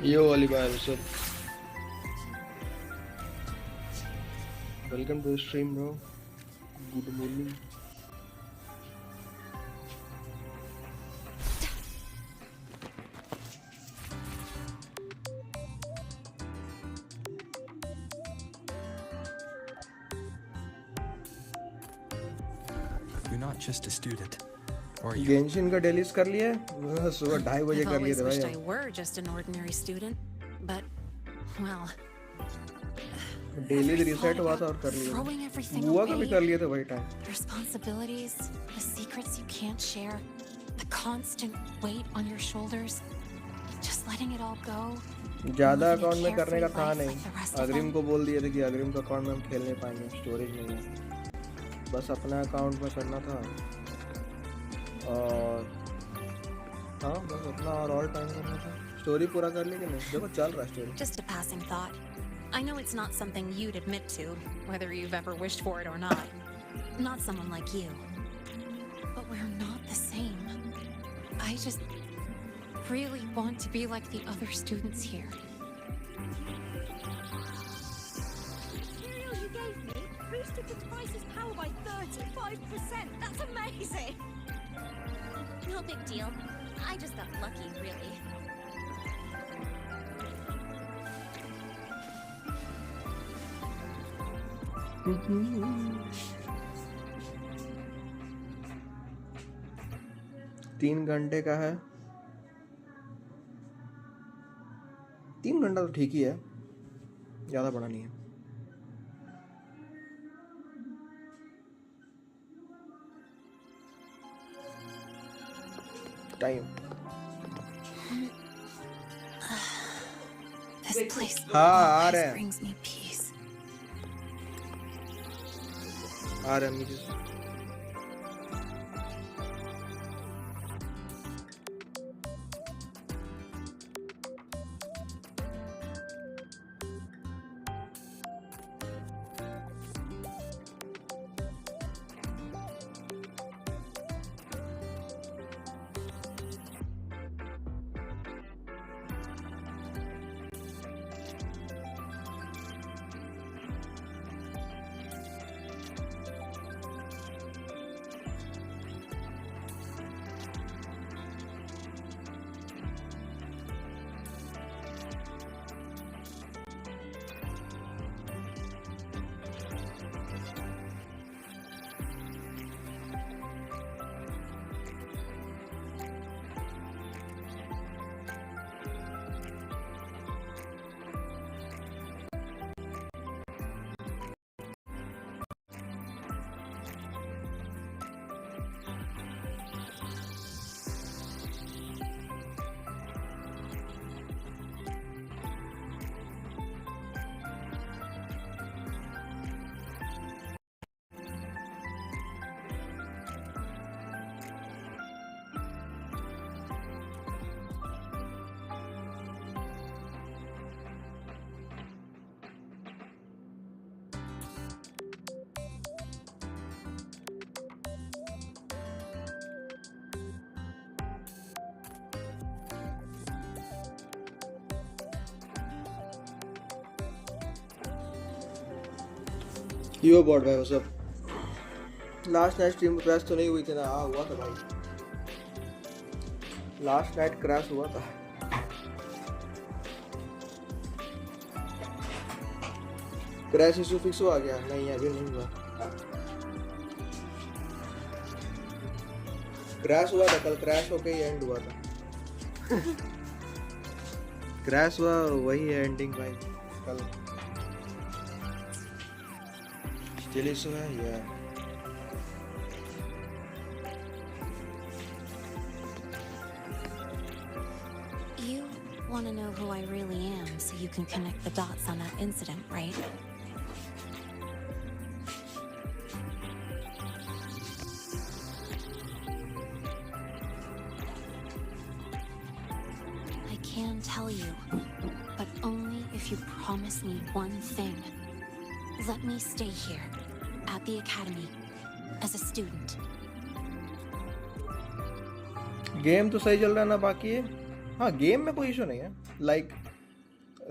Yo, Ali bhai, what's up? Welcome to the stream, bro. Good morning. You're not just a student. Or you? Genshin का dailies कर लिया है? सुबह 2:30 बजे कर लिए थे wished भाई. I were just an ordinary student, but well. Daily reset हुआ था और कर लिया. Throwing everything बुआ का भी away. कर लिए थे भाई time. The responsibilities, the secrets you can't share, the constant weight on your shoulders, just letting it all go. ज्यादा living a अकाउंट में करने का carefree था life नहीं. like the rest of अग्रिम them. को बोल दिए थे कि अग्रिम का अकाउंट में हम खेल नहीं पाएंगे, स्टोरेज नहीं है. बस अपना अकाउंट में करना था. और हाँ बस अपना और ऑल टाइम करना था. स्टोरी पूरा कर ली कि नहीं? देखो चल रहा है story. Just a passing thought. I know it's not something you'd admit to, whether you've ever wished for it or not. Not someone like you. But we're not the same. I just really want to be like the other students here. Material you gave me boosted the device's power by 35%. That's amazing. No big deal. I just got lucky, really. तीन घंटे का है. 3 घंटा तो ठीक ही है, ज्यादा बड़ा नहीं है. टाइम This place हाँ आ always रहे हैं. brings me peace. आ रहे हैं मुझे. यो बॉट भाई वो सब लास्ट नाइट स्ट्रीम क्रैश तो नहीं हुई थी ना? हाँ हुआ था भाई, लास्ट नाइट क्रैश हुआ था। क्रैश इशू फिक्स हुआ गया? नहीं अभी नहीं हुआ। क्रैश हुआ था कल, क्रैश होके ही एंड हुआ था। क्रैश हुआ वही है एंडिंग भाई कल। स्टिल इशू है या You want to know who I really am so you can connect the dots on that incident, right? I can tell you, but only if you promise me one thing. Let me stay here, at the academy, as a student. Game तो सही चल रहा है ना बाकी है? हाँ game में कोई इशू नहीं है। लाइक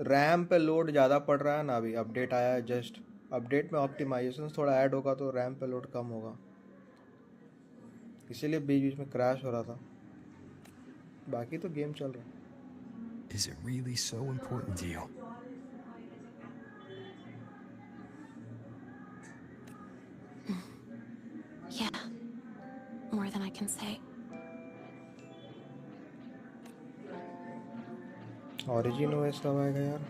रैम पे लोड ज़्यादा पड़ रहा है ना, अभी अपडेट आया है जस्ट। अपडेट में ऑप्टिमाइजेशन थोड़ा ऐड होगा तो रैम पे लोड कम होगा, इसीलिए बीच बीच में क्रैश हो रहा था। बाकी तो गेम चल रहा है। Is it really so important to you? Yeah, more than I can say. Origin OS कब आएगा यार?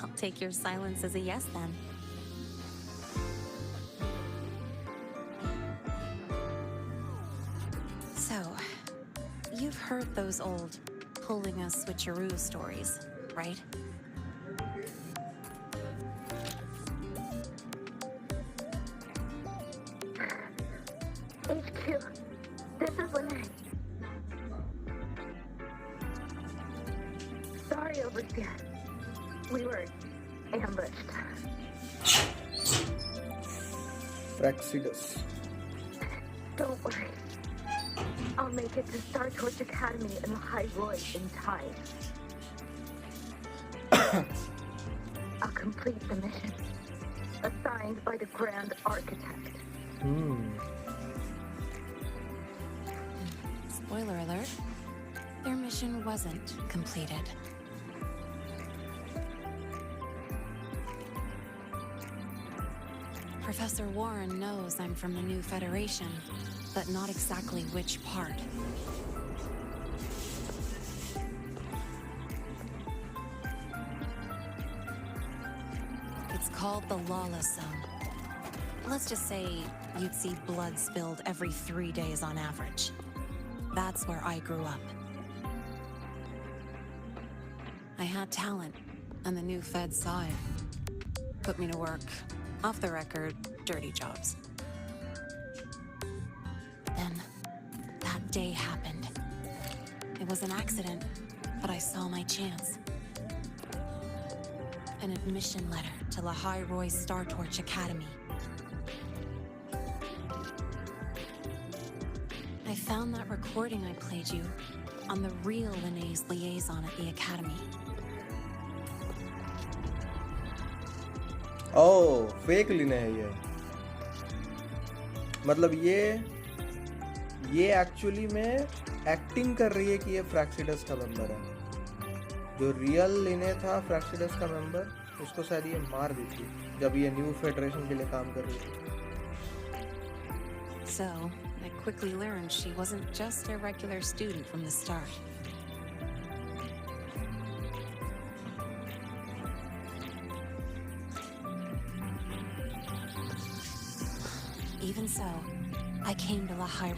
I'll take your silence as a yes then. So, you've heard those old pulling a switcheroo stories, right? HQ, this is Lynae. Sorry, Overseer. We were ambushed. Praxidus. Don't worry. I'll make it to Star Torch Academy in Lahai in time. I'll complete the mission assigned by the Grand Architect. Spoiler alert, their mission wasn't completed. Professor Warren knows I'm from the new Federation, but not exactly which part. It's called the Lawless Zone. Let's just say you'd see blood spilled every 3 days on average. That's where I grew up. I had talent, and the new Fed saw it. Put me to work, off the record, dirty jobs. Then, that day happened. It was an accident, but I saw my chance. An admission letter to Lahai Star Torch Academy. I found that recording I played you on the real Lynae's liaison at the academy. Oh fake लिने है ये, मतलब ये actually में acting कर रही है कि ये फ्रैक्सिडस का मेंबर है। जो रियल लिने था फ्रैक्सिडस का मेंबर, उसको शायद ये मार दी थी जब ये न्यू फेडरेशन के लिए काम कर रही थी। So, I quickly learned she wasn't just a regular student from the start. Even so, I came to Lahai.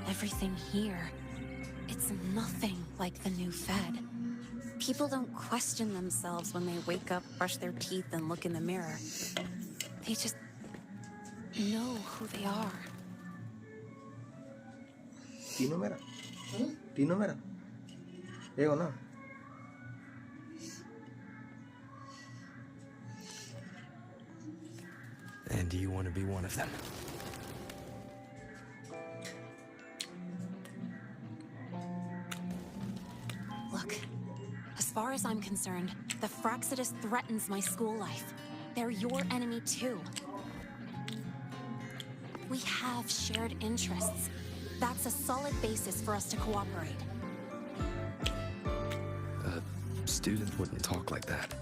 Everything here, it's nothing like the new Fed. People don't question themselves when they wake up, brush their teeth, and look in the mirror. They just know who they are. तीनों मेरा एक हो ना? And do you want to be one of them? Look, as far as I'm concerned, the Fraxidus threatens my school life. They're your enemy too. We have shared interests. That's a solid basis for us to cooperate. A student wouldn't talk like that.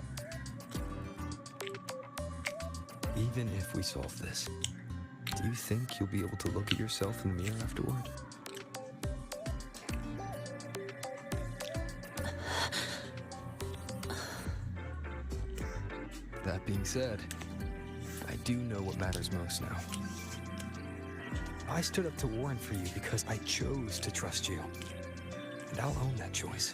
Even if we solve this, do you think you'll be able to look at yourself in the mirror afterward? That being said, I do know what matters most now. I stood up to Warren for you because I chose to trust you. And I'll own that choice.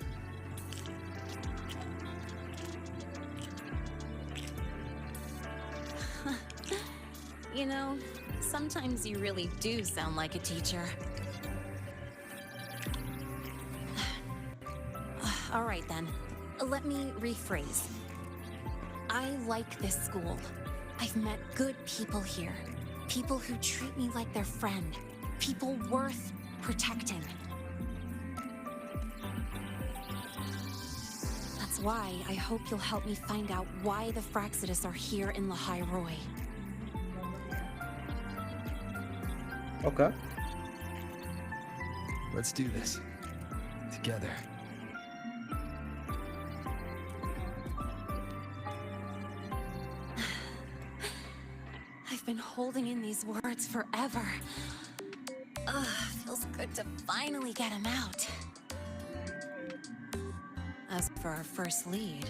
You know, sometimes you really do sound like a teacher. All right then, let me rephrase. I like this school. I've met good people here. People who treat me like their friend. People worth protecting. That's why I hope you'll help me find out why the Fraxidus are here in Lahai. Okay. Let's do this. Together. I've been holding in these words forever. Ugh, feels good to finally get them out. As for our first lead...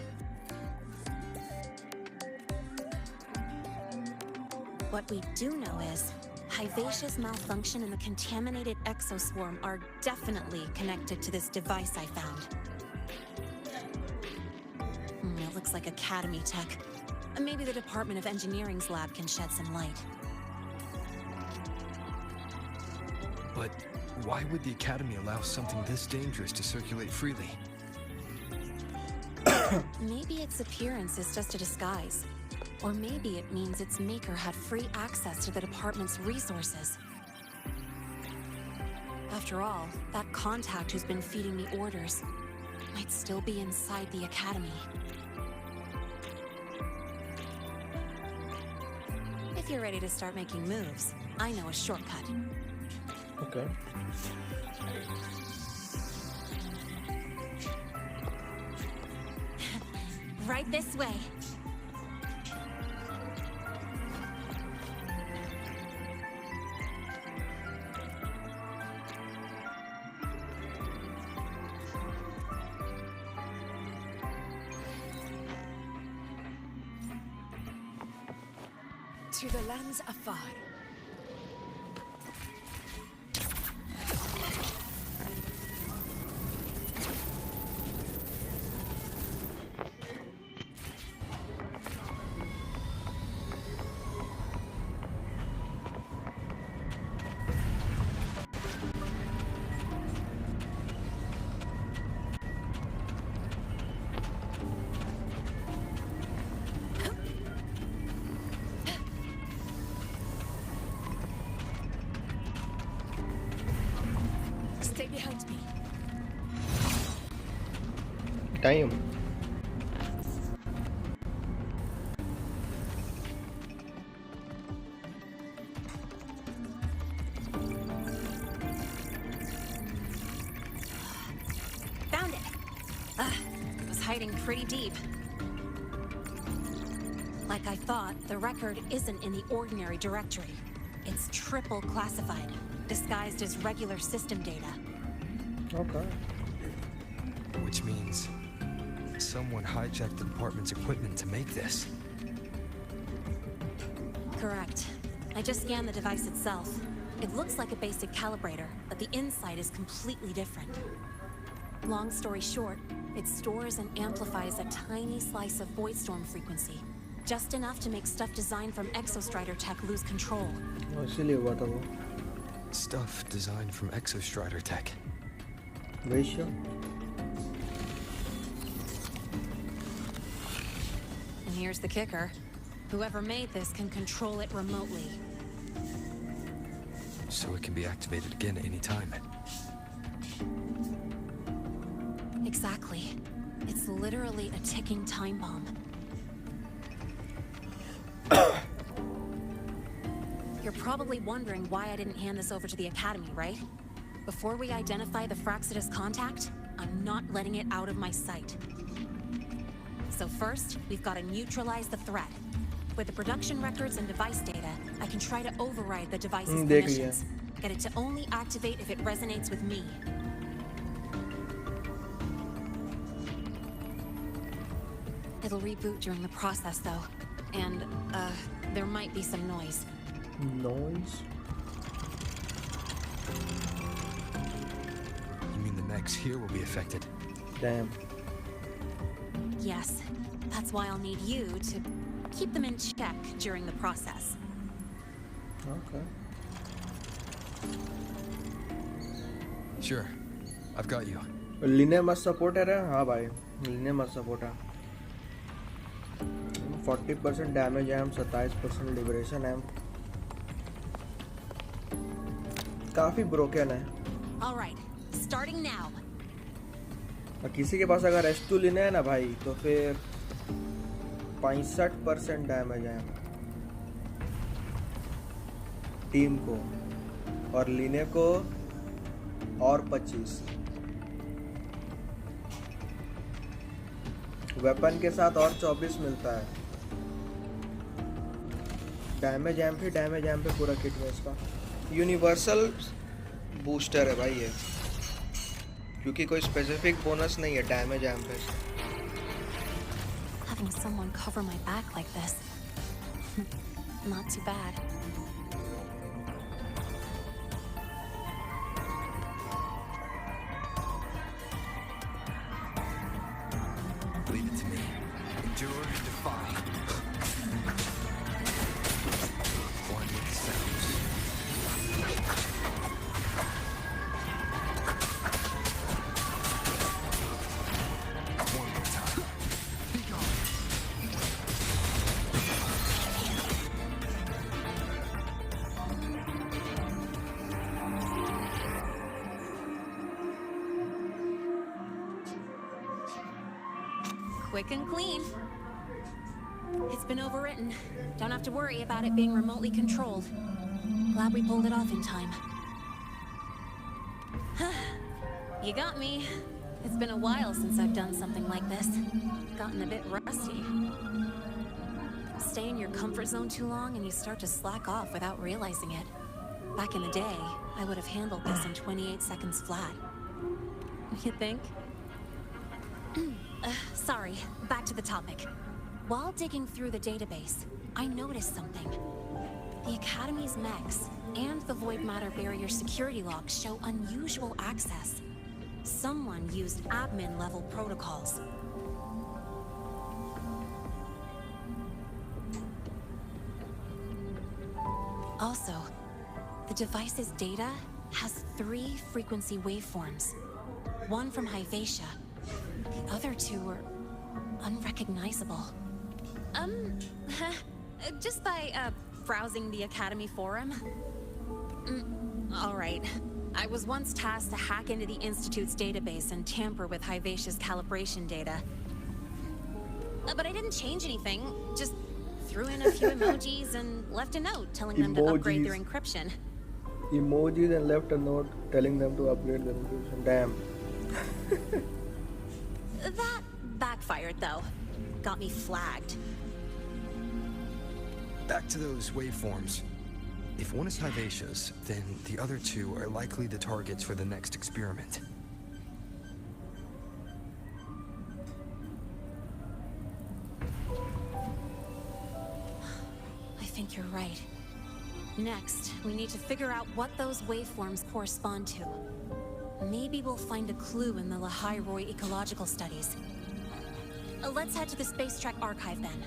What we do know is, Hivacia's malfunction and the contaminated exoswarm are definitely connected to this device I found. It looks like Academy tech. Maybe the Department of Engineering's lab can shed some light. But why would the Academy allow something this dangerous to circulate freely? Maybe its appearance is just a disguise. Or maybe it means its maker had free access to the department's resources. After all, that contact who's been feeding me orders might still be inside the Academy. If you're ready to start making moves, I know a shortcut. Okay. Right this way. To the lands afar. Stay behind me. Time. Found it! It was hiding pretty deep. Like I thought, the record isn't in the ordinary directory. It's triple classified, disguised as regular system data. Okay. Which means someone hijacked the department's equipment to make this. Correct. I just scanned the device itself. It looks like a basic calibrator, but the inside is completely different. Long story short, it stores and amplifies a tiny slice of voidstorm frequency. Just enough to make stuff designed from Exostrider tech lose control. इसीलिए हुआ था वो. Stuff designed from Exostrider tech. Vysya. And here's the kicker. Whoever made this can control it remotely. So it can be activated again at any time. Exactly. It's literally a ticking time bomb. You're probably wondering why I didn't hand this over to the Academy, right? Before we identify the Fractsidus contact, I'm not letting it out of my sight. So first, we've got to neutralize the threat. With the production records and device data, I can try to override the device's permissions. Get it to only activate if it resonates with me. It'll reboot during the process, though. And, there might be some noise. Noise? You mean the mechs here will be affected? Damn. Yes. That's why I'll need you to keep them in check during the process. Okay. Sure. I've got you. Lynae must support है रे हाँ भाई Lynae must support है 40% damage है 27% liberation है काफी broken है All right, starting now. और किसी के पास अगर S2 Lynae है ना भाई तो फिर 65% डैमेज है टीम को और Lynae को और 25 वेपन के साथ और 24 मिलता है डैमेज एम पे पूरा किट में इसका यूनिवर्सल बूस्टर है भाई ये क्योंकि कोई स्पेसिफिक बोनस नहीं है डैमेज एम पे Having someone cover my back like this. Not too bad. Leave it to me. Endure and defy. One with the sounds. One more time. Be gone. Quick and clean. It's been overwritten. Don't have to worry about it being remotely controlled. Glad we pulled it off in time. You got me. It's been a while since I've done something like this. Gotten a bit rusty. Stay in your comfort zone too long and you start to slack off without realizing it. Back in the day, I would have handled this in 28 seconds flat. You think? Sorry, back to the topic. While digging through the database, I noticed something. The Academy's mechs and the Void Matter Barrier security logs show unusual access. Someone used admin-level protocols. Also, the device's data has 3 frequency waveforms. One from Hyvatia. The other 2 were unrecognizable. Just by, browsing the Academy forum? All right. I was once tasked to hack into the Institute's database and tamper with Hyvatia's calibration data. But I didn't change anything, just threw in a few emojis and left a note telling them to upgrade their encryption. Emojis and left a note telling them to upgrade their encryption. Damn. That backfired, though. Got me flagged. Back to those waveforms. If one is Hyvatia's, then the other 2 are likely the targets for the next experiment. I think you're right. Next, we need to figure out what those waveforms correspond to. Maybe we'll find a clue in the Lahai ecological studies. Let's head to the Space Trek archive then.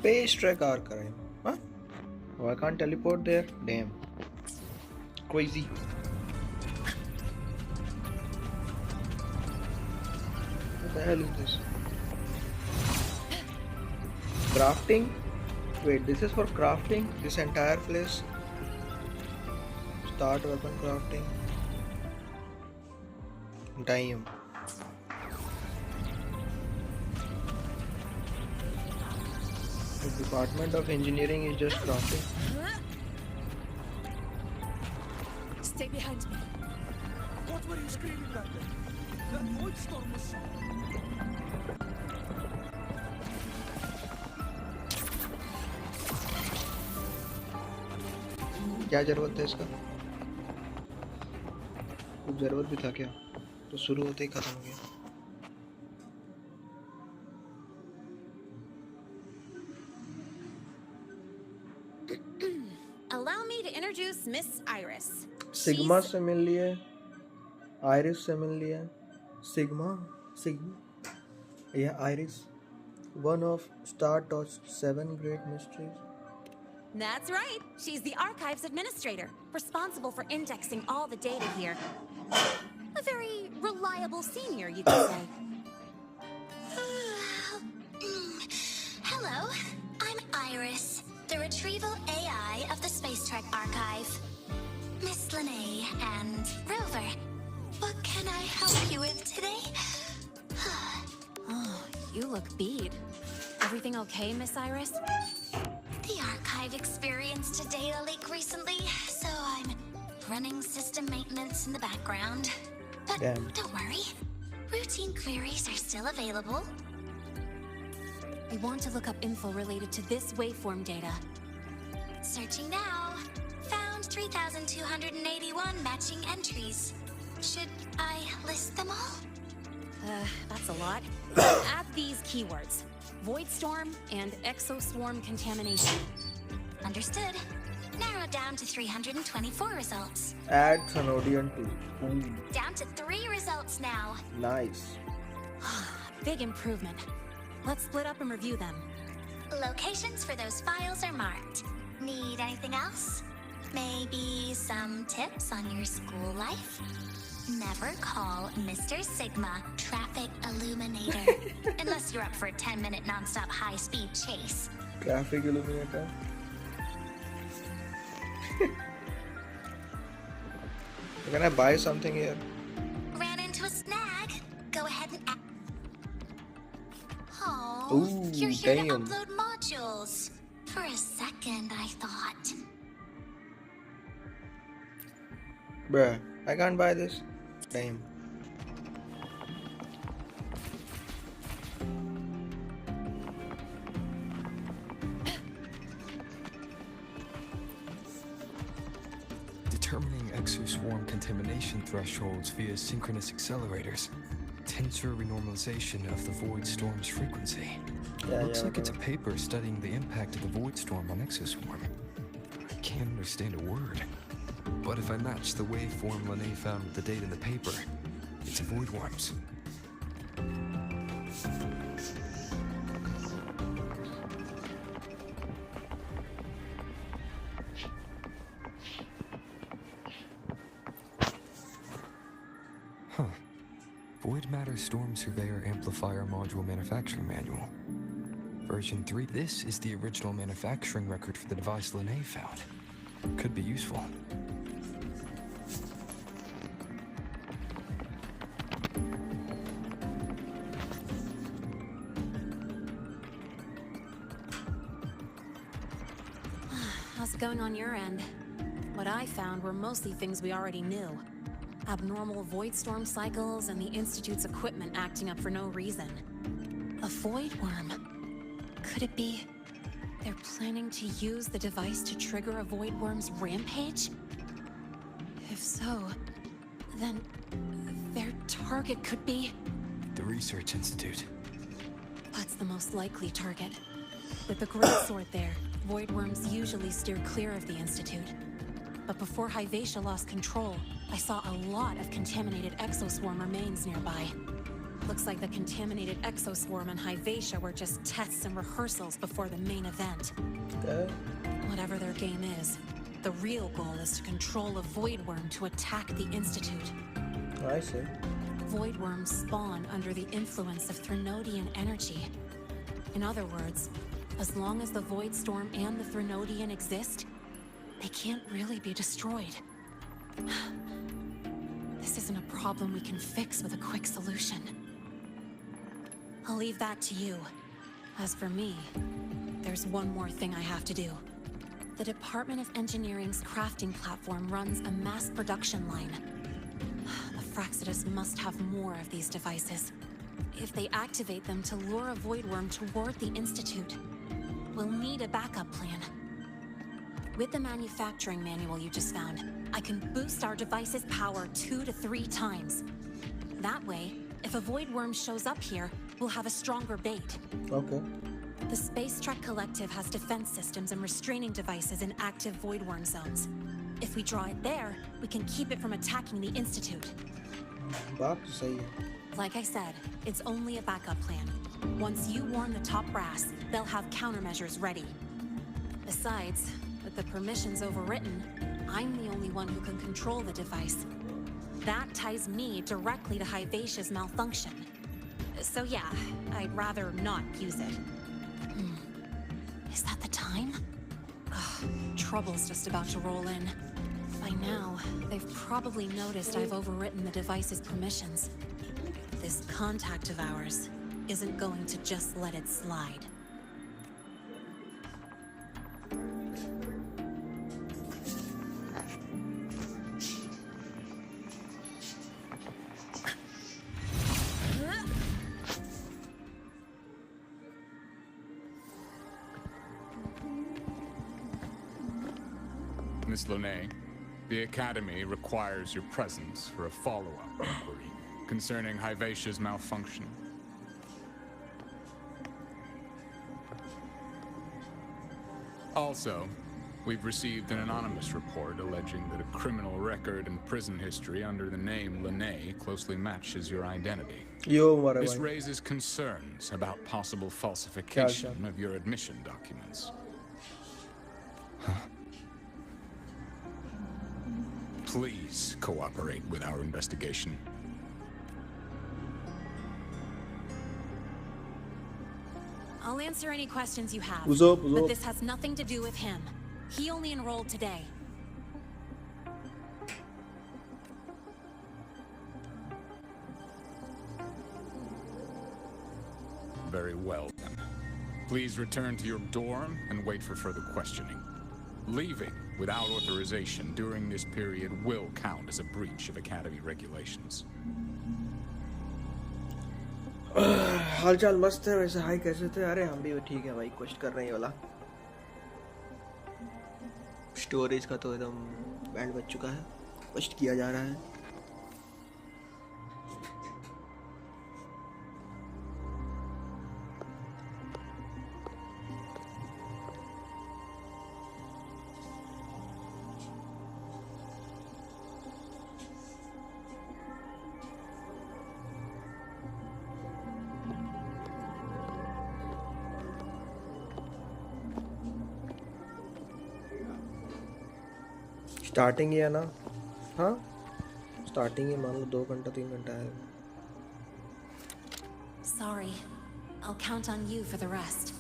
Space Trek Archive. Huh? Oh, I can't teleport there? Damn. Crazy. What the hell is this? Crafting? Wait, this is for crafting? This entire place? Start weapon crafting. Damn. The Department of Engineering is just crafting. Stay behind me. What were you screaming back there? That void storm was... क्या जरूरत है इसका? कुछ जरूरत भी था क्या? तो शुरू होते ही खत्म हो गया. Allow me to introduce Miss Iris. Sigma से मिल लिए, Iris से मिल लिए, Sigma, yeah, Iris, one of Star Touch's 7 great mysteries. That's right. She's the archives administrator, responsible for indexing all the data here. A very reliable senior, you could say. Hello, I'm Iris, the retrieval AI of the Space Trek Archive. Miss Lynae and Rover, what can I help you with today? Oh, you look beat. Everything okay, Miss Iris? The Archive experienced a data leak recently, so I'm running system maintenance in the background. But Damn. don't worry, routine queries are still available. We want to look up info related to this waveform data. Searching now. Found 3,281 matching entries. Should I list them all? That's a lot. Add these keywords: void storm and exoswarm contamination. Understood. Narrow down to 324 results. Add Thanodian 2. Ooh, Down to 3 results now. nice. Big improvement. Let's split up and review them. Locations for those files are marked. Need anything else? Maybe some tips on your school life? Never call Mr. Sigma Traffic Illuminator unless you're up for a 10-minute non-stop high-speed chase. Traffic illuminator. Can I buy something here? Ran into a snag. Go ahead and Oh, Ooh, you're here to damn. upload modules. For a second, I thought. Bruh, I can't buy this. Damn. Determining exoswarm contamination thresholds via synchronous accelerators. Tensor renormalization of the void storm's frequency. Looks like it's a paper studying the impact of the void storm on exoswarm. I can't understand a word. But if I match the waveform Lynae found with the data in the paper, it's a void worms. Huh. Void Matter Storm Surveyor Amplifier Module Manufacturing Manual. Version 3. This is the original manufacturing record for the device Lynae found. Could be useful. How's it going on your end? What I found were mostly things we already knew. Abnormal void storm cycles and the Institute's equipment acting up for no reason. A void worm. Could it be they're planning to use the device to trigger a void worm's rampage? If so, then their target could be... The Research Institute. That's the most likely target. With the Great Sword there, void worms usually steer clear of the Institute. But before Hyvatia lost control, I saw a lot of contaminated exoswarm remains nearby. Looks like the contaminated exoswarm and Hyvatia were just tests and rehearsals before the main event. Okay. Whatever their game is, the real goal is to control a void worm to attack the Institute. I see. Void worms spawn under the influence of Threnodian energy. In other words, as long as the Void Storm and the Threnodian exist, they can't really be destroyed. This isn't a problem we can fix with a quick solution. I'll leave that to you. As for me, there's one more thing I have to do. The Department of Engineering's crafting platform runs a mass production line. The Fractsidus must have more of these devices. If they activate them to lure a void worm toward the Institute, we'll need a backup plan. With the manufacturing manual you just found, I can boost our device's power 2 to 3 times. That way, if a void worm shows up here, we'll have a stronger bait. Okay. The Space Trek Collective has defense systems and restraining devices in active void worm zones. If we draw it there, we can keep it from attacking the Institute. बात तो सही है. Like I said, it's only a backup plan. Once you warn the top brass, they'll have countermeasures ready. Besides, with the permissions overwritten, I'm the only one who can control the device. That ties me directly to Hyvatia's malfunction. So yeah, I'd rather not use it. Is that the time? Ugh, trouble's just about to roll in. By now, they've probably noticed I've overwritten the device's permissions. This contact of ours isn't going to just let it slide. Miss Lynae, the Academy requires your presence for a follow-up inquiry concerning Hyvatia's malfunction. Also, we've received an anonymous report alleging that a criminal record and prison history under the name Lynae closely matches your identity. This raises concerns about possible falsification of your admission documents. Please cooperate with our investigation. I'll answer any questions you have, What's up? but this has nothing to do with him. He only enrolled today. Very well, then. Please return to your dorm and wait for further questioning. Leaving without authorization during this period will count as a breach of Academy regulations. हालचाल मस्त है. वैसे high कैसे थे? अरे हम भी ठीक है भाई. क्वेश्चन कर रहे हैं वाला. स्टोरेज का तो एकदम बैंड बज चुका है. क्वेश्चन किया जा रहा है. स्टार्टिंग ही है ना. हाँ, स्टार्टिंग ही मान लो 2 घंटा 3 घंटा है. Sorry. I'll count on you for the rest.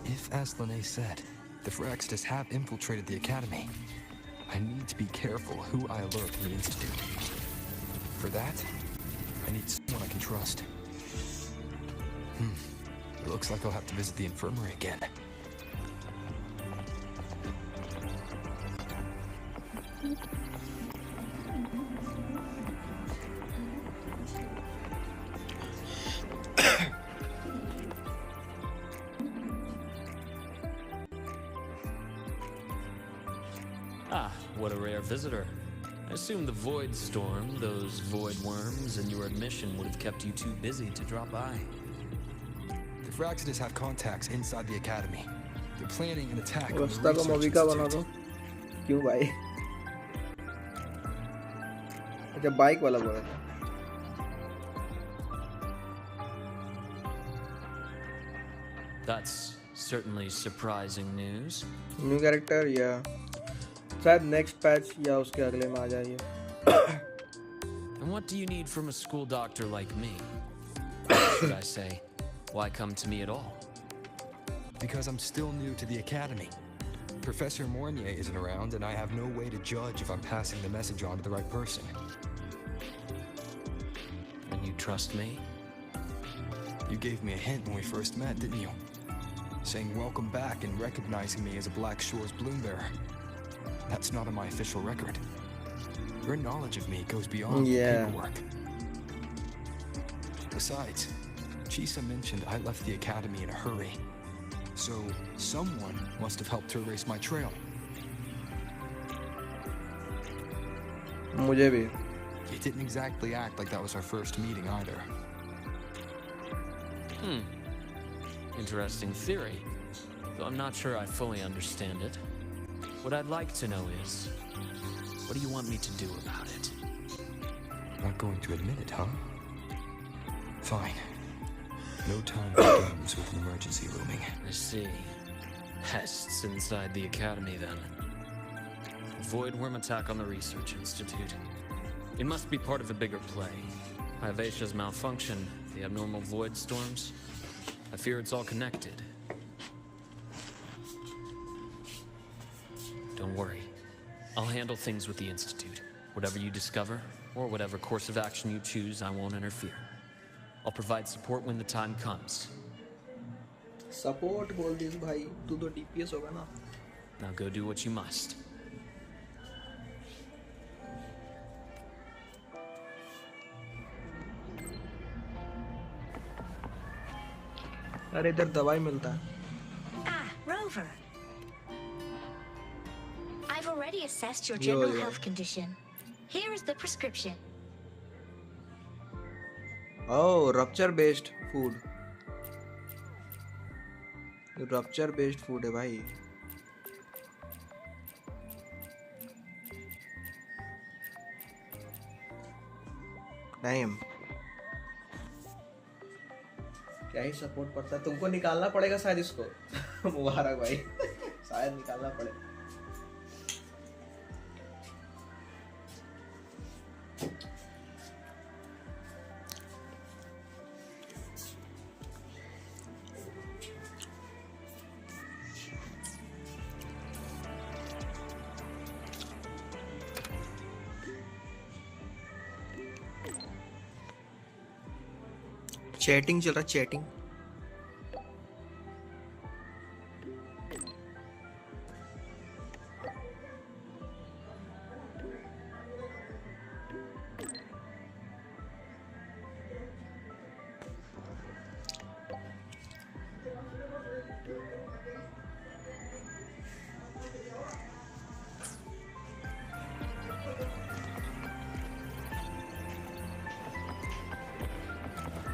If, as Lynae said, the Fractsidus have infiltrated the Academy, I need to be careful who I alert in the Institute. For that, I need someone I can trust. It looks like I'll have to visit the infirmary again. Ah, what a rare visitor. I assume the Void Storm, those void worms, and your admission would have kept you too busy to drop by. The Fractsidus have contacts inside the Academy. They're planning an attack on the रास्ता को research movie का बना दो institute. क्यों भाई अच्छा bike वाला बोला था That's certainly surprising news. New character या शायद नेक्स्ट पैच या उसके अगले में आ जाए And what do you need from a school doctor like me? Should I say, why come to me at all? Because I'm still new to the academy. Professor Mornier isn't around, and I have no way to judge if I'm passing the message on to the right person. And you trust me? You gave me a hint when we first met, didn't you? Saying welcome back and recognizing me as a Black Shore's bloom bearer. That's not on my official record. Your knowledge of me goes beyond the paperwork. Besides, Chisa mentioned I left the academy in a hurry. So, someone must have helped to erase my trail. मुझे भी. You didn't exactly act like that was our first meeting either. Interesting theory, though I'm not sure I fully understand it. What I'd like to know is, what do you want me to do about it? Not going to admit it, huh? Fine. No time for games with an emergency looming. I see. Pests inside the academy, then. Void worm attack on the research institute. It must be part of a bigger play. Vivacia's malfunction, the abnormal void storms. I fear it's all connected. Don't worry. I'll handle things with the institute. Whatever you discover, or whatever course of action you choose, I won't interfere. I'll provide support when the time comes. Support बोल this भाई तू तो DPS होगा ना Now go do what you must. अरे इधर दवाई मिलता है Ah, Rover. I've already assessed your general health condition. Here is the prescription. Oh, rupture based food. Rupture based food है भाई. Damn. क्या ही सपोर्ट पड़ता है तुमको निकालना पड़ेगा शायद इसको मुबारक भाई शायद निकालना पड़ेगा चैटिंग चल रहा चैटिंग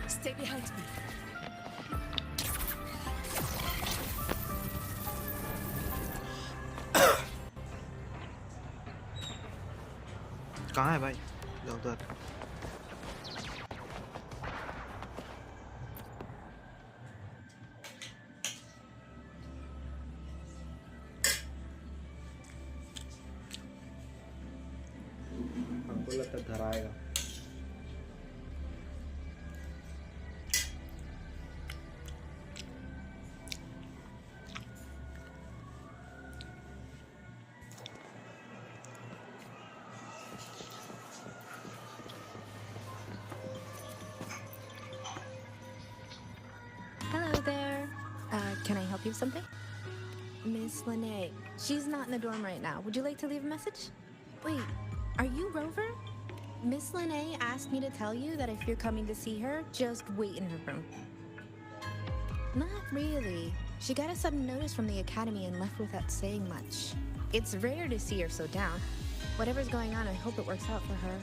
Stay behind me. कहाँ है भाई उधर हमको लगता है घर आएगा Can I help you with something? Miss Lynae, she's not in the dorm right now. Would you like to leave a message? Wait, are you Rover? Miss Lynae asked me to tell you that if you're coming to see her, just wait in her room. Not really. She got a sudden notice from the academy and left without saying much. It's rare to see her so down. Whatever's going on, I hope it works out for her.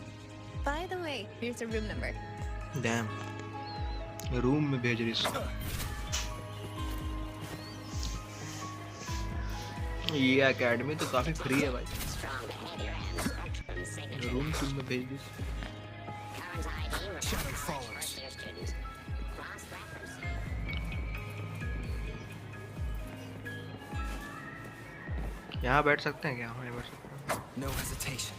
By the way, here's her room number. Damn. Room में भेज रही ये academy तो काफी free है भाई। Room तुम में भेज दो। यहाँ बैठ सकते हैं क्या? हाँ बैठ सकते हैं। No hesitation.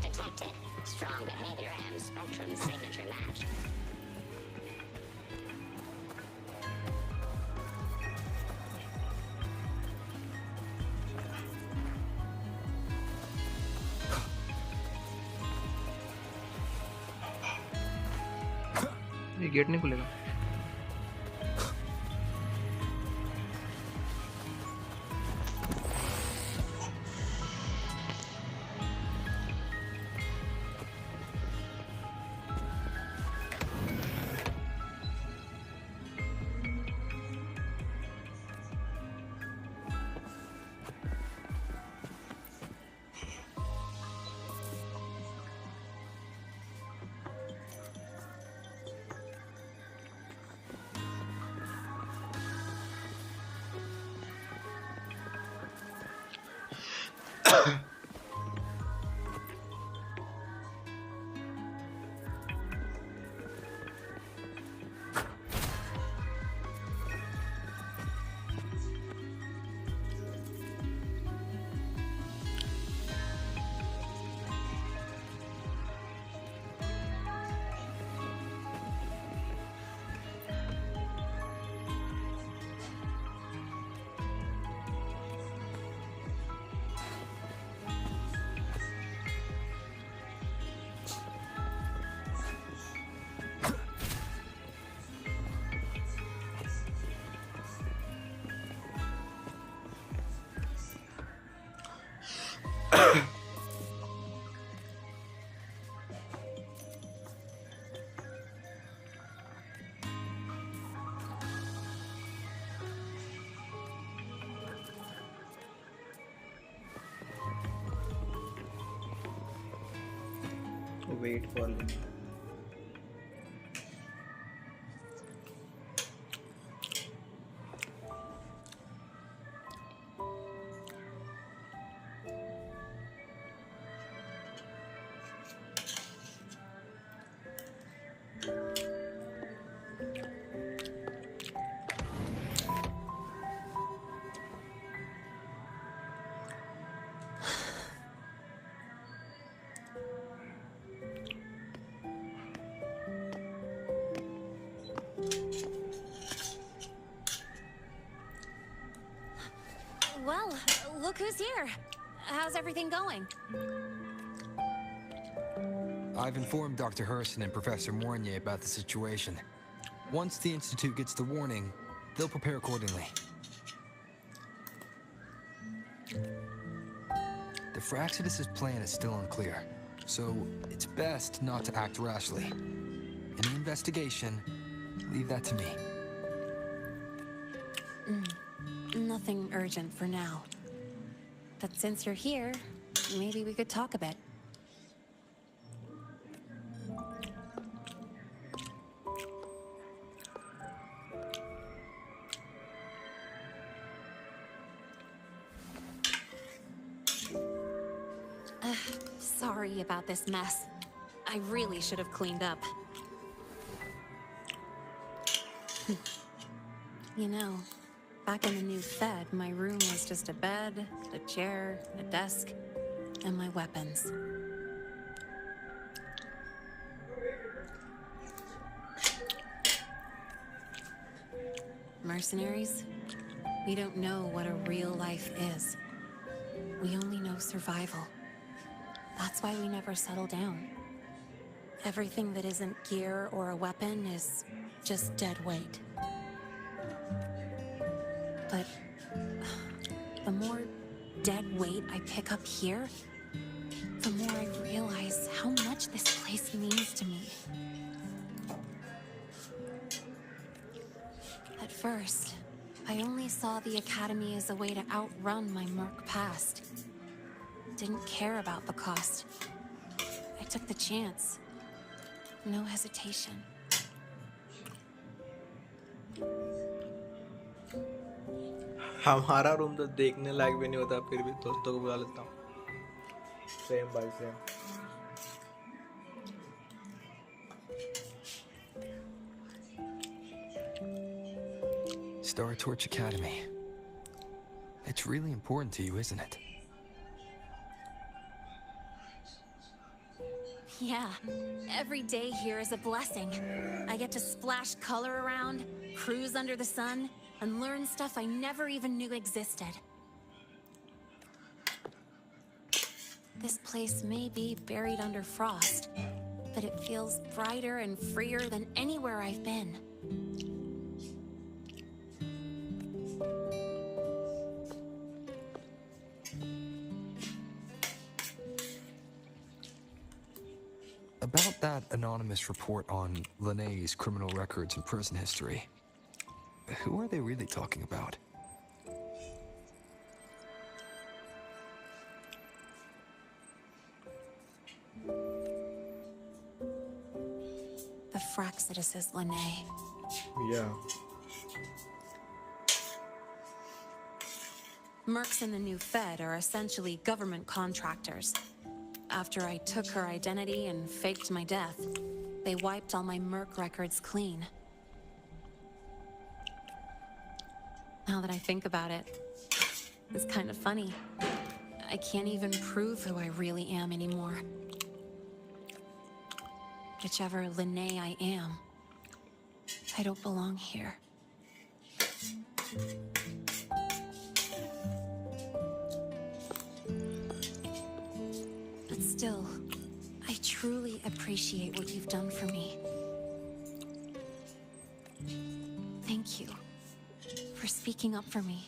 Detected. Strong behavior and spectrum signature match. ये गेट नहीं खुलेगा। Wait for Lynae. Well, look who's here. How's everything going? I've informed Dr. Herson and Professor Mornier about the situation. Once the Institute gets the warning, they'll prepare accordingly. The Fraxidus' plan is still unclear, so it's best not to act rashly. Any investigation, leave that to me. Nothing urgent for now. But since you're here, maybe we could talk a bit. Sorry about this mess. I really should have cleaned up. You know, back in the new Fed, my room was just a bed, a chair, a desk, and my weapons. Mercenaries? We don't know what a real life is. We only know survival. That's why we never settle down. Everything that isn't gear or a weapon is just dead weight. But the more dead weight I pick up here, the more I realize how much this place means to me. At first, I only saw the Academy as a way to outrun my merc past. Didn't care about the cost. I took the chance. No hesitation. हमारा room तो देखने लायक भी नहीं होता, फिर भी दोस्तों को बुला लेता हूँ. सेम भाई same. Star Torch Academy. It's really important to you, isn't it? Yeah, every day here is a blessing. I get to splash color around, cruise under the sun, and learn stuff I never even knew existed. This place may be buried under frost, but it feels brighter and freer than anywhere I've been. About that anonymous report on Lynae's criminal records and prison history, who are they really talking about? The Fraxidus' Lynae. Yeah. Mercs in the new Fed are essentially government contractors. After I took her identity and faked my death, they wiped all my merc records clean. Now that I think about it, it's kind of funny. I can't even prove who I really am anymore. Whichever Lynae I am, I don't belong here. But still, I truly appreciate what you've done for me. Thank you for speaking up for me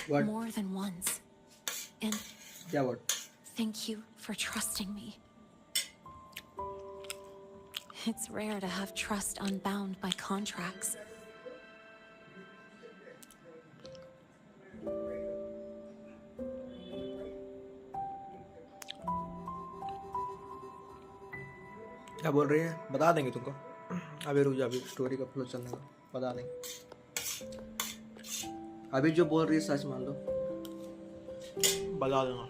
more than once. And thank you for trusting me. It's rare to have trust unbound by contracts. क्या बोल रही है? बता देंगे तुमको. अभी रुक जा, अभी स्टोरी का फ्लो चलने का बता देंगे. अभी जो बोल रही है सच मान लो, बता दूंगा.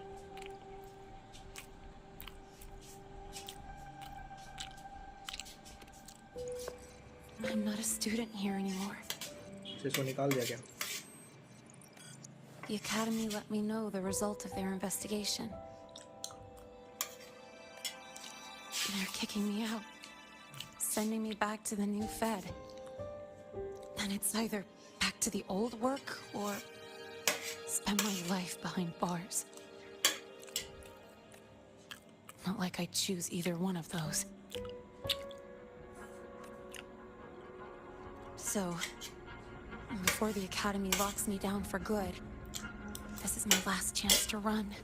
I'm not a student here anymore. इसको निकाल दिया क्या? The Academy let me know the result of their investigation. They're kicking me out, sending me back to the new Fed. And it's either back to the old work or spend my life behind bars. Not like I choose either one of those. So, before the Academy locks me down for good, this is my last chance to run.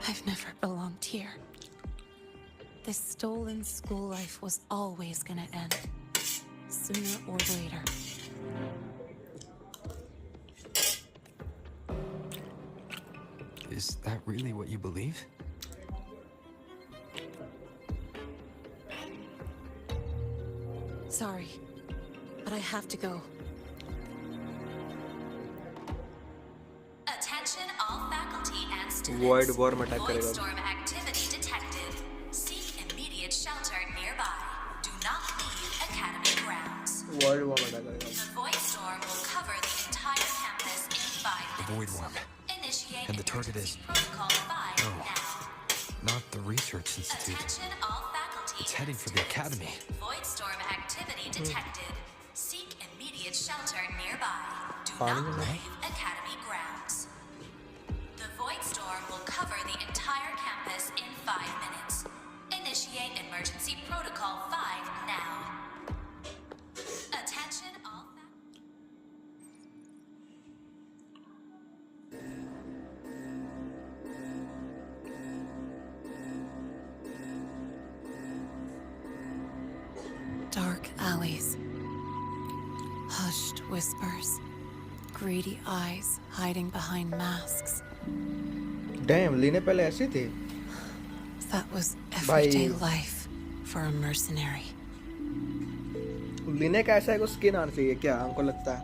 I've never belonged here. This stolen school life was always gonna end, sooner or later. Is that really what you believe? Sorry, but I have to go. Attention all faculty and students. Void worm attack Void करेगा. storm activity detected. Seek immediate shelter nearby. Do not leave Academy grounds. Void worm attack करेगा. The void storm will cover the entire campus in 5 minutes. The void worm. Initiate And the target is... Protocol 5 now. Not the research institute. Attention all faculty. It's heading for the Academy. Void storm activity detected. Seek immediate shelter nearby. Do पानी not में leave Academy grounds. The void storm will cover the entire campus in 5 minutes. Initiate emergency protocol 5 now. Attention all Dark Dark alleys. Hushed whispers. Greedy eyes hiding behind masks. Damn, Lynae पहले ऐसी थी. That was everyday life for a mercenary. Lynae का ऐसा एक skin आना चाहिए क्या? हमको लगता है.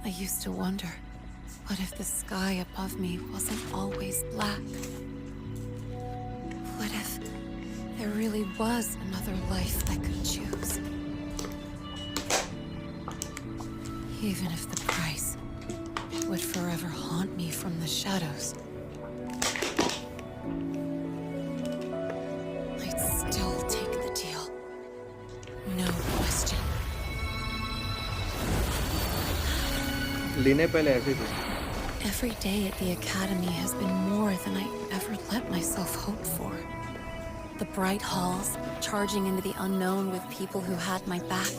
I used to wonder, what if the sky above me wasn't always black? What if there really was another life I could choose? Even if the price would forever haunt me from the shadows, I'd still take the deal. No question. Lynae पहले ऐसी थी. Every day at the academy has been more than I ever let myself hope for. The bright halls, charging into the unknown with people who had my back,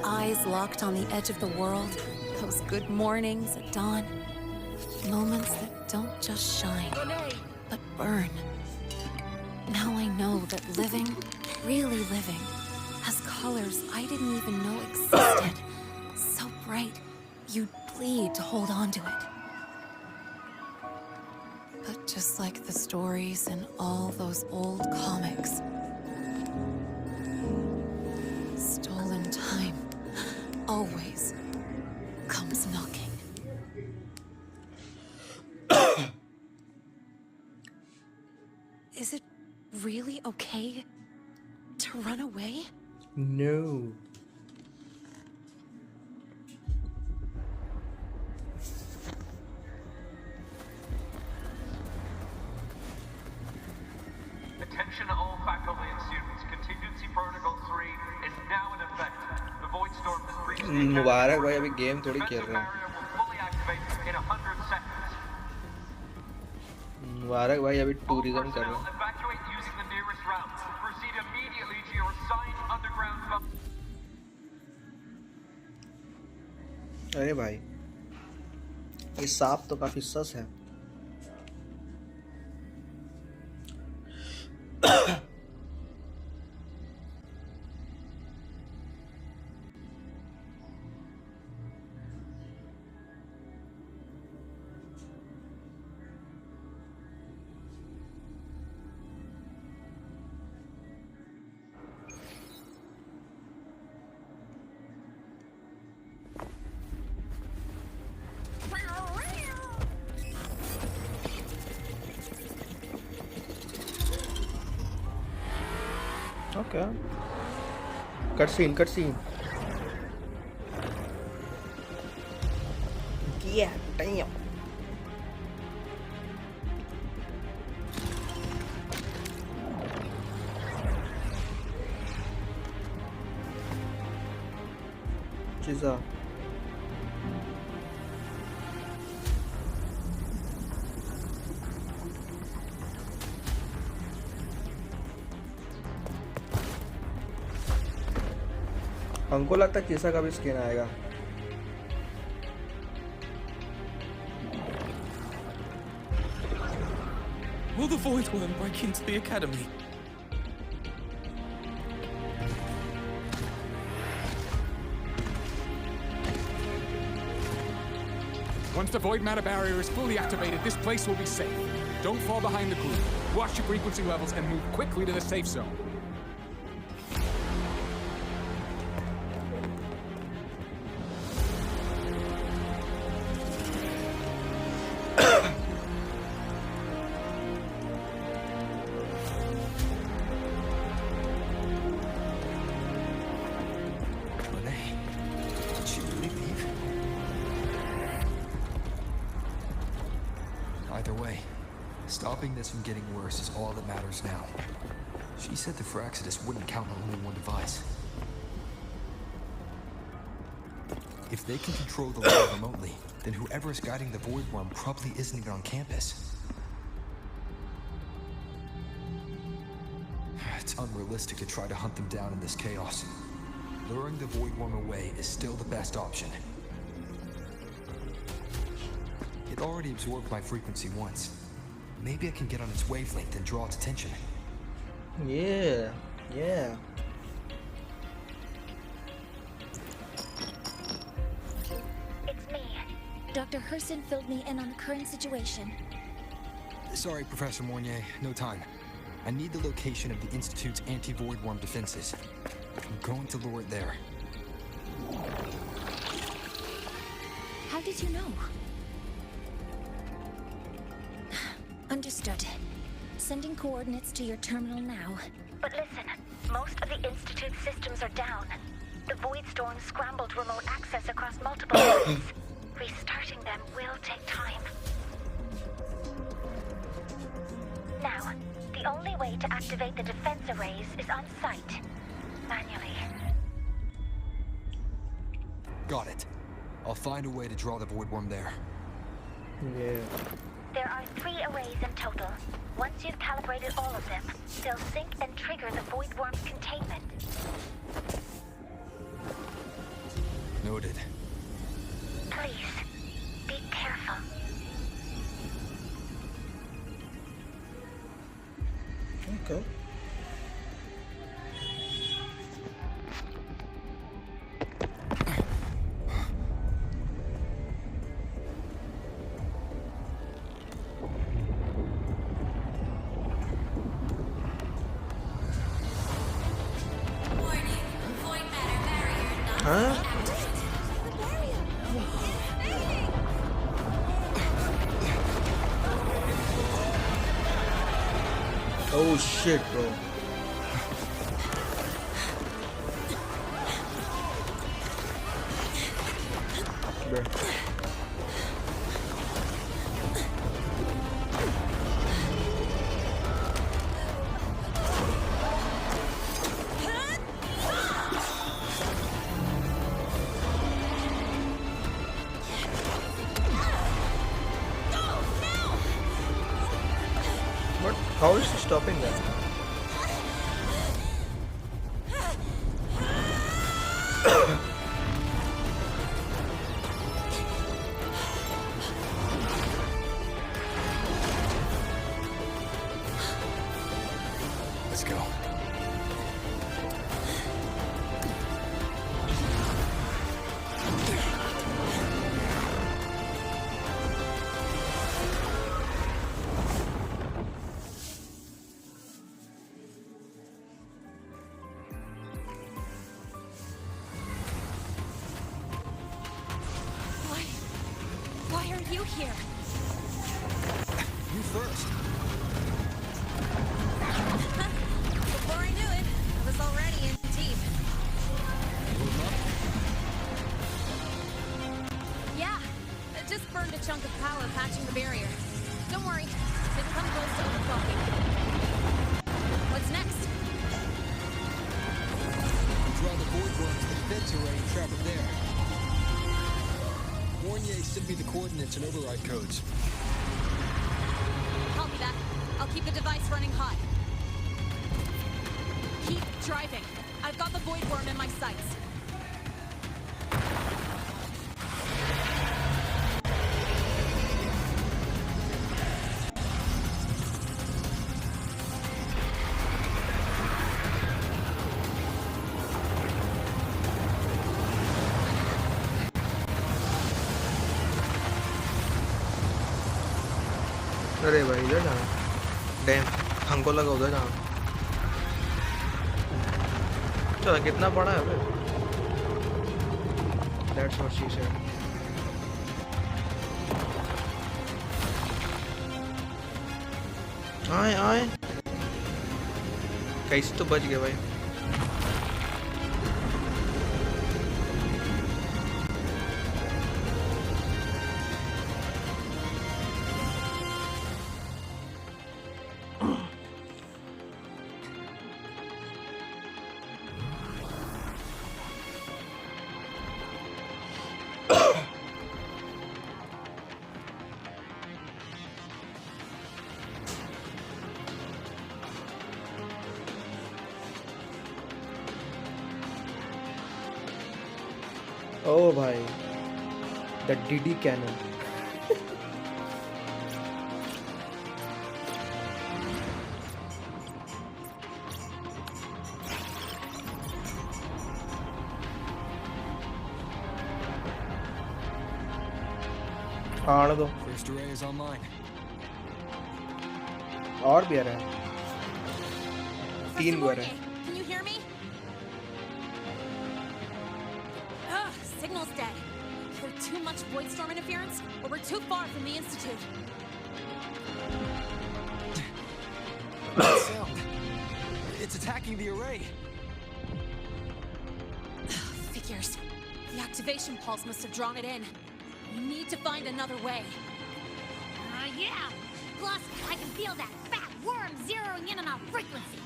eyes locked on the edge of the world, those good mornings at dawn, moments that don't just shine, but burn. Now I know that living, really living, has colors I didn't even know existed. So bright, you'd bleed to hold on to it. But just like the stories in all those old comics, stolen time always comes knocking. Is it really okay to run away? No. Attention all faculty and students. Contingency Protocol 3 is now in effect. The Void Storm has breached the मुबारक भाई अभी game थोड़ी खेल रहे हैं. will fully activate in 100 seconds. मुबारक भाई अभी tourism कर रहे हैं. Evacuate using the nearest route. Proceed immediately to your assigned underground bunker. अरे भाई ये सांप तो काफी सस है. Okay. Cutscene. Yeah, damn. Chisa. हमको लगता है चीसा का भी स्किन आएगा. Will the Void Worm break into the academy? Once the void matter barrier is fully activated, this place will be safe. Don't fall behind the group. Watch your frequency levels and move quickly to the safe zone. Stopping this from getting worse is all that matters now. She said the Fraxidus wouldn't count on only one device. If they can control the lab remotely, then whoever is guiding the Void Worm probably isn't even on campus. It's unrealistic to try to hunt them down in this chaos. Luring the Void Worm away is still the best option. It already absorbed my frequency once. Maybe I can get on its wavelength and draw its attention. Yeah. Dr. Herson filled me in on the current situation. Sorry, Professor Mornier, no time. I need the location of the Institute's anti-void worm defenses. I'm going to lure it there. How did you know? Understood. Sending coordinates to your terminal now. But listen, most of the Institute's systems are down. The Void Storm scrambled remote access across multiple areas. Restarting them will take time. Now, the only way to activate the defense arrays is on site. Manually. Got it. I'll find a way to draw the void worm there. Yeah. There are 3 arrays in total. Once you've calibrated all of them, they'll sync and trigger the void worm's containment. Noted. Please, be careful. Okay. Huh? Oh shit, bro. Bro. What? How is she stopping that? Let's go. Why are you here? You first. Before I knew it, I was already in deep. Yeah, I just burned a chunk of power patching the barrier. Don't worry, didn't come close to overclocking. What's next? Draw the void worm to the defense array and trap it there. Mornier sent me the coordinates and override codes. Copy that. I'll keep the device running hot. Keep driving. I've got the void worm in my sights. अरे भाई इधर जाना dam हमको लगा उधर जाना चलो कितना बड़ा है भाई That's what she said. आए आए कैसे तो बच गए भाई Oh bhai, the DD cannon. आने दो। First array is online. और भी आ रहे हैं, 3 आ रहे हैं। Can you hear me? Signal's dead. Either too much void storm interference, or we're too far from the institute. That sound. It's attacking the array. Figures. The activation pulse must have drawn it in. We need to find another way. Yeah. Plus, I can feel that fat worm zeroing in on our frequency.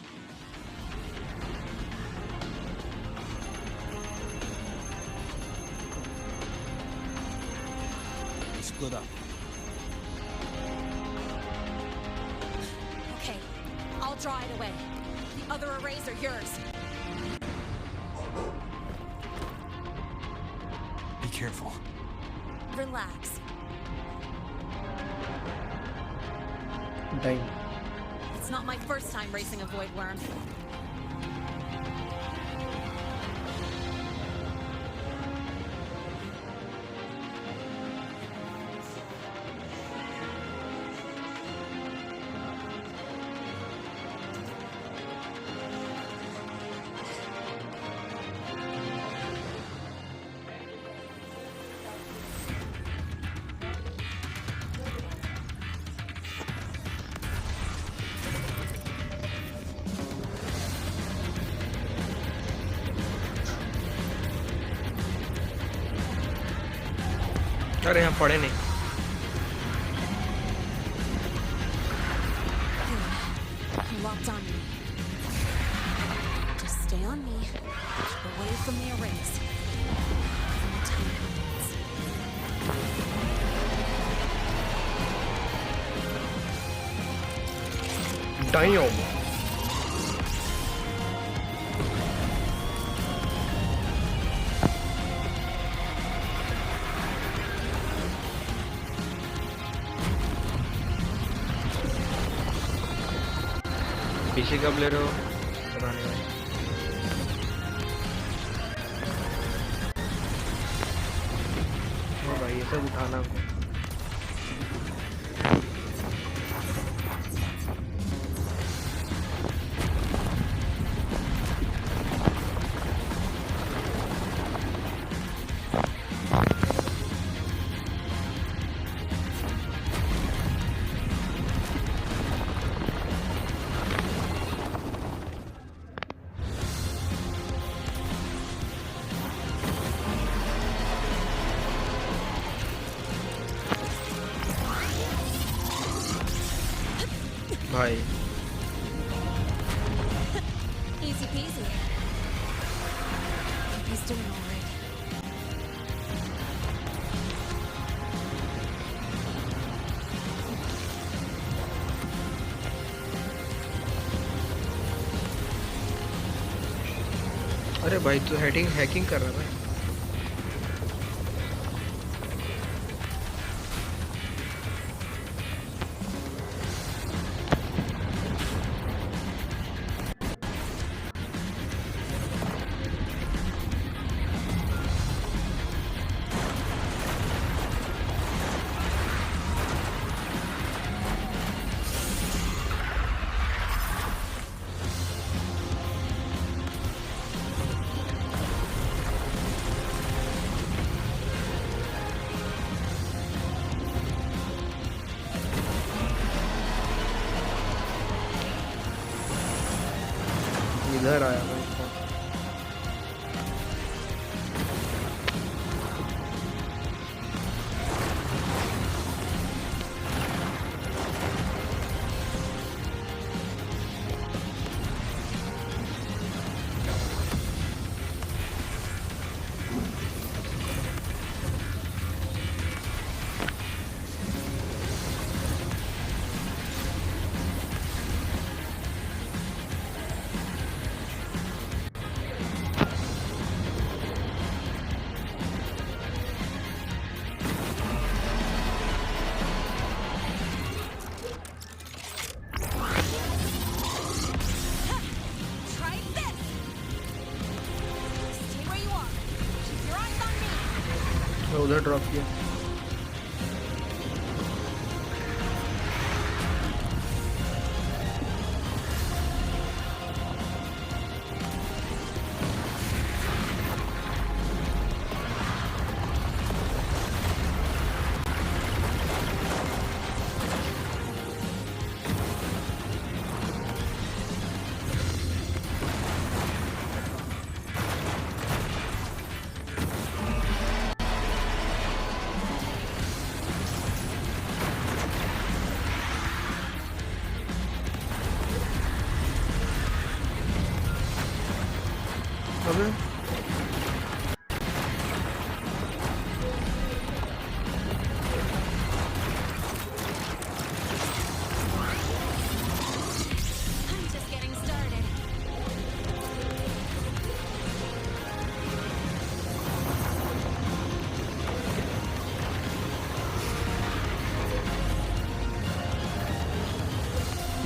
Split up. Okay, I'll draw it away. The other arrays are yours. Be careful. Relax. Dang. It's not my first time racing a void worm. अरे यहाँ पड़े नहीं। You locked on me. Just stay on me. Keep away from the arrays. From the tiny ones. Damn. पीछे कब ले रहे हो? पता नहीं भाई। ओ भाई ये सब उठाना हमको। भाई Easy peasy. He's doing all right. अरे भाई तू हैकिंग कर रहा है। इधर आया भाई। उधर ड्रॉप किया। से I'm just getting started.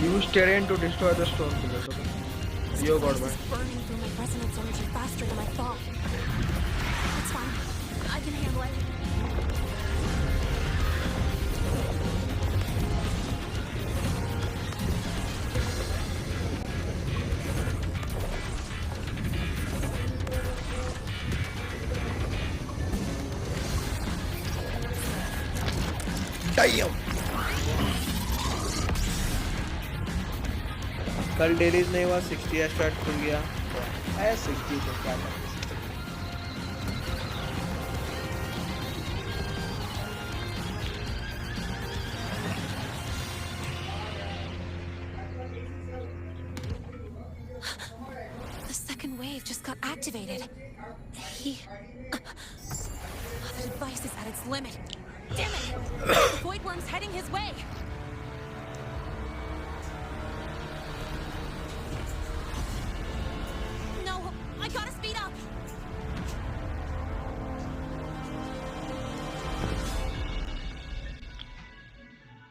Use terrain to destroy the stone pillars. Okay. Yo, God, man. This is burning through my resonance energy faster than I thought. It's fine. I can handle it. Damn. कल dailies नहीं हुआ 60 start खुल गया है 60 तो क्या कर The second wave just got activated. The device is at its limit. Damn it! The void worm's heading his way. I gotta speed up.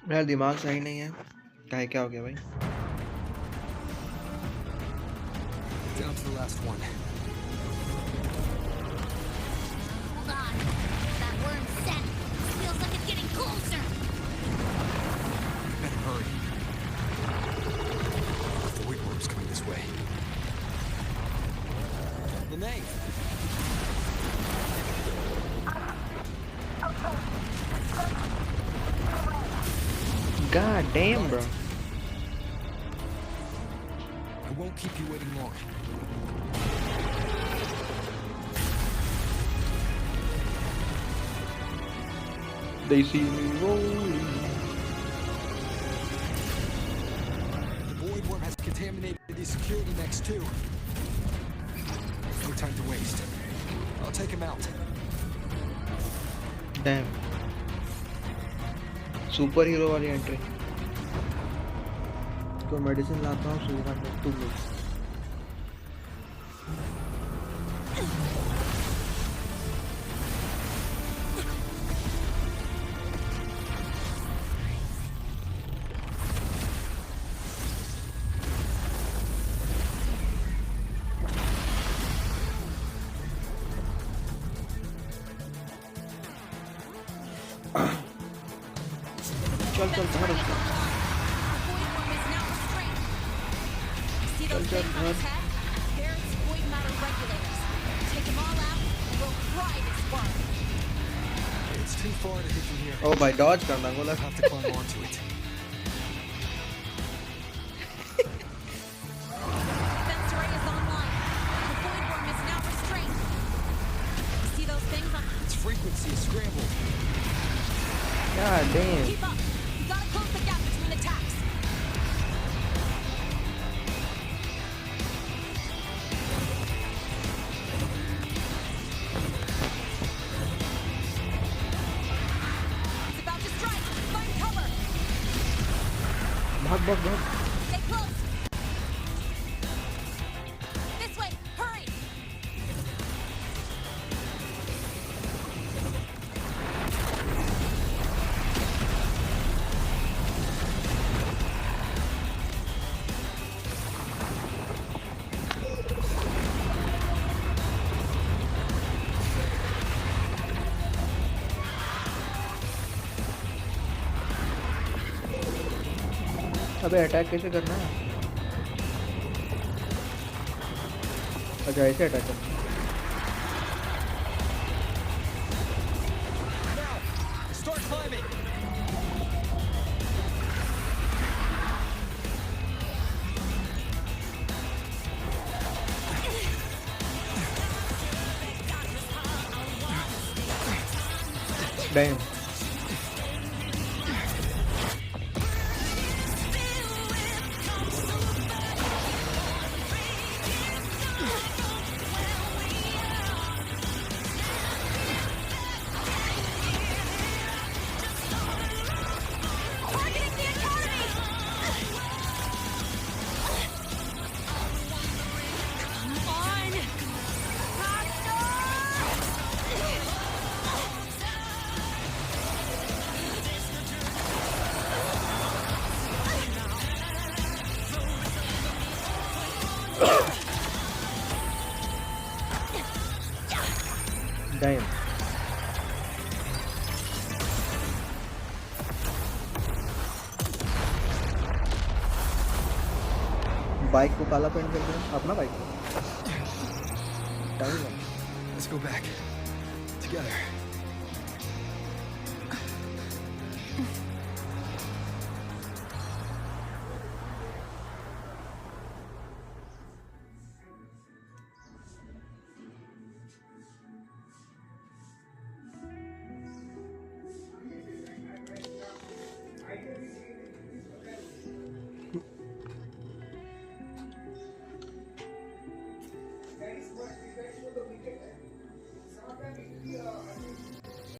मेरा दिमाग सही नहीं है क्या हो गया भाई Down to the last one. Hold on. That worm's set. Feels like it's getting closer. Better hurry. The void worm's coming this way. Lynae! God damn, bro. I won't keep you waiting long. They see me rolling. The void worm has contaminated these security mechs too. No time to waste. I'll take him out. Damn. Super hero वाली entry तो medicine लाता हूँ सुबह में तुम लोग चल चल बाहर उसका चल चल बाहर It's too far to hit from here. ओ भाई डॉज करना बोला I'll have to climb onto it. Defense array is online. The void worm is now restrained. See those things on Its frequency is scrambled. God damn. Keep up. You gotta close the gap between attacks. It's about to strike. Find cover. भाग भाग भाग Stay close. This way. Hurry. अबे attack कैसे करना है अच्छा ऐसे attack करना Start climbing. Damn. बाइक को काला पेंट कर दें अपना बाइक को Let's go back together.